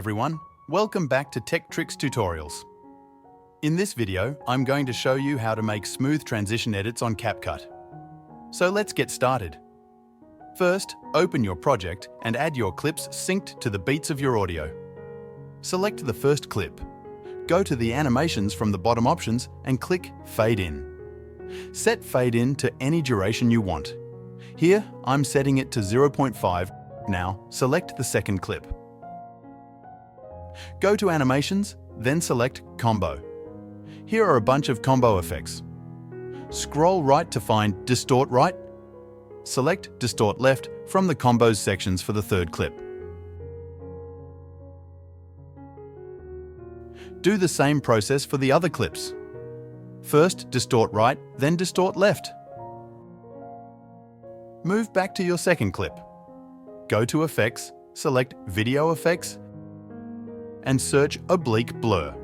everyone, welcome back to Tech Tricks Tutorials. In this video, I'm going to show you how to make smooth transition edits on CapCut. So let's get started. First, open your project and add your clips synced to the beats of your audio. Select the first clip. Go to the animations from the bottom options and click Fade In. Set Fade In to any duration you want. Here, I'm setting it to 0.5. Now, select the second clip. Go to Animations, then select Combo. Here are a bunch of combo effects. Scroll right to find Distort Right. Select Distort Left from the Combos sections for the third clip. Do the same process for the other clips. First Distort Right, then Distort Left. Move back to your second clip. Go to Effects, select Video Effects, and search Oblique Blur.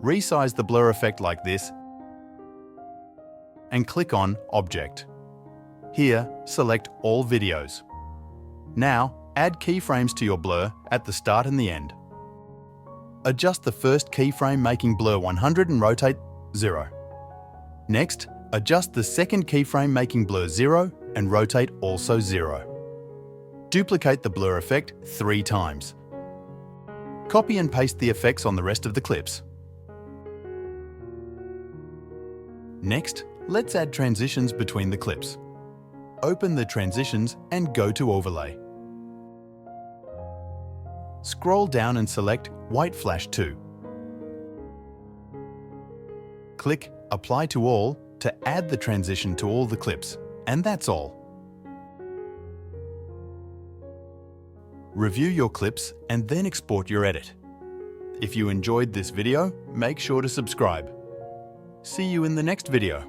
Resize the blur effect like this and click on Object. Here, select All Videos. Now, add keyframes to your blur at the start and the end. Adjust the first keyframe making blur 100 and rotate 0. Next, adjust the second keyframe making blur 0 and rotate also 0. Duplicate the blur effect 3 times. Copy and paste the effects on the rest of the clips. Next, let's add transitions between the clips. Open the transitions and go to Overlay. Scroll down and select White Flash 2. Click Apply to All to add the transition to all the clips, and that's all. Review your clips and then export your edit. If you enjoyed this video, make sure to subscribe. See you in the next video.